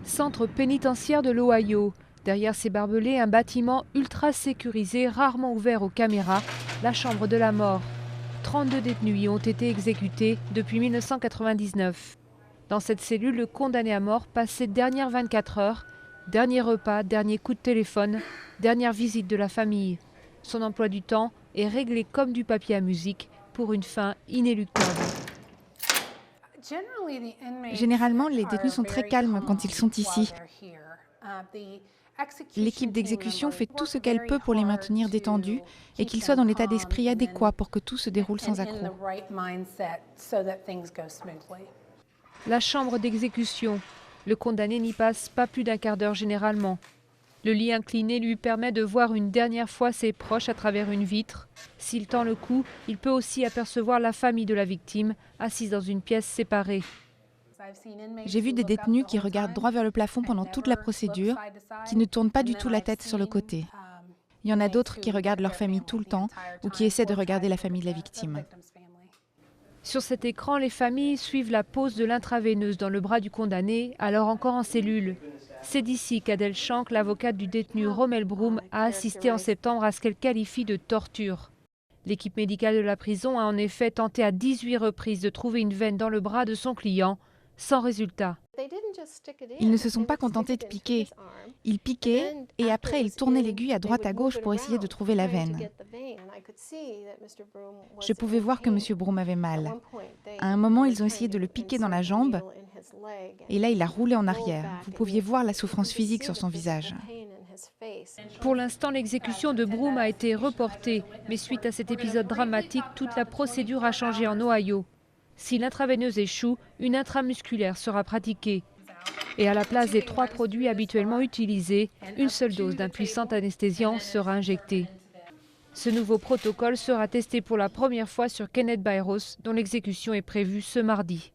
Centre pénitentiaire de l'Ohio. Derrière ces barbelés, un bâtiment ultra sécurisé, rarement ouvert aux caméras, la chambre de la mort. 32 détenus y ont été exécutés depuis 1999. Dans cette cellule, le condamné à mort passe ses dernières 24 heures. Dernier repas, dernier coup de téléphone, dernière visite de la famille. Son emploi du temps est réglé comme du papier à musique pour une fin inéluctable. Généralement, les détenus sont très calmes quand ils sont ici. L'équipe d'exécution fait tout ce qu'elle peut pour les maintenir détendus et qu'ils soient dans l'état d'esprit adéquat pour que tout se déroule sans accroc. La chambre d'exécution. Le condamné n'y passe pas plus d'un quart d'heure généralement. Le lit incliné lui permet de voir une dernière fois ses proches à travers une vitre. S'il tend le cou, il peut aussi apercevoir la famille de la victime, assise dans une pièce séparée. J'ai vu des détenus qui regardent droit vers le plafond pendant toute la procédure, qui ne tournent pas du tout la tête sur le côté. Il y en a d'autres qui regardent leur famille tout le temps ou qui essaient de regarder la famille de la victime. Sur cet écran, les familles suivent la pose de l'intraveineuse dans le bras du condamné, alors encore en cellule. C'est d'ici qu'Adèle Schank, l'avocate du détenu Rommel Broom, a assisté en septembre à ce qu'elle qualifie de torture. L'équipe médicale de la prison a en effet tenté à 18 reprises de trouver une veine dans le bras de son client, sans résultat. Ils ne se sont pas contentés de piquer. Ils piquaient et après ils tournaient l'aiguille à droite à gauche pour essayer de trouver la veine. Je pouvais voir que M. Broom avait mal. À un moment, ils ont essayé de le piquer dans la jambe et là, il a roulé en arrière. Vous pouviez voir la souffrance physique sur son visage. Pour l'instant, l'exécution de Broom a été reportée, mais suite à cet épisode dramatique, toute la procédure a changé en Ohio. Si l'intraveineuse échoue, une intramusculaire sera pratiquée. Et à la place des 3 produits habituellement utilisés, une seule dose d'un puissant anesthésiant sera injectée. Ce nouveau protocole sera testé pour la première fois sur Kenneth Byros, dont l'exécution est prévue ce mardi.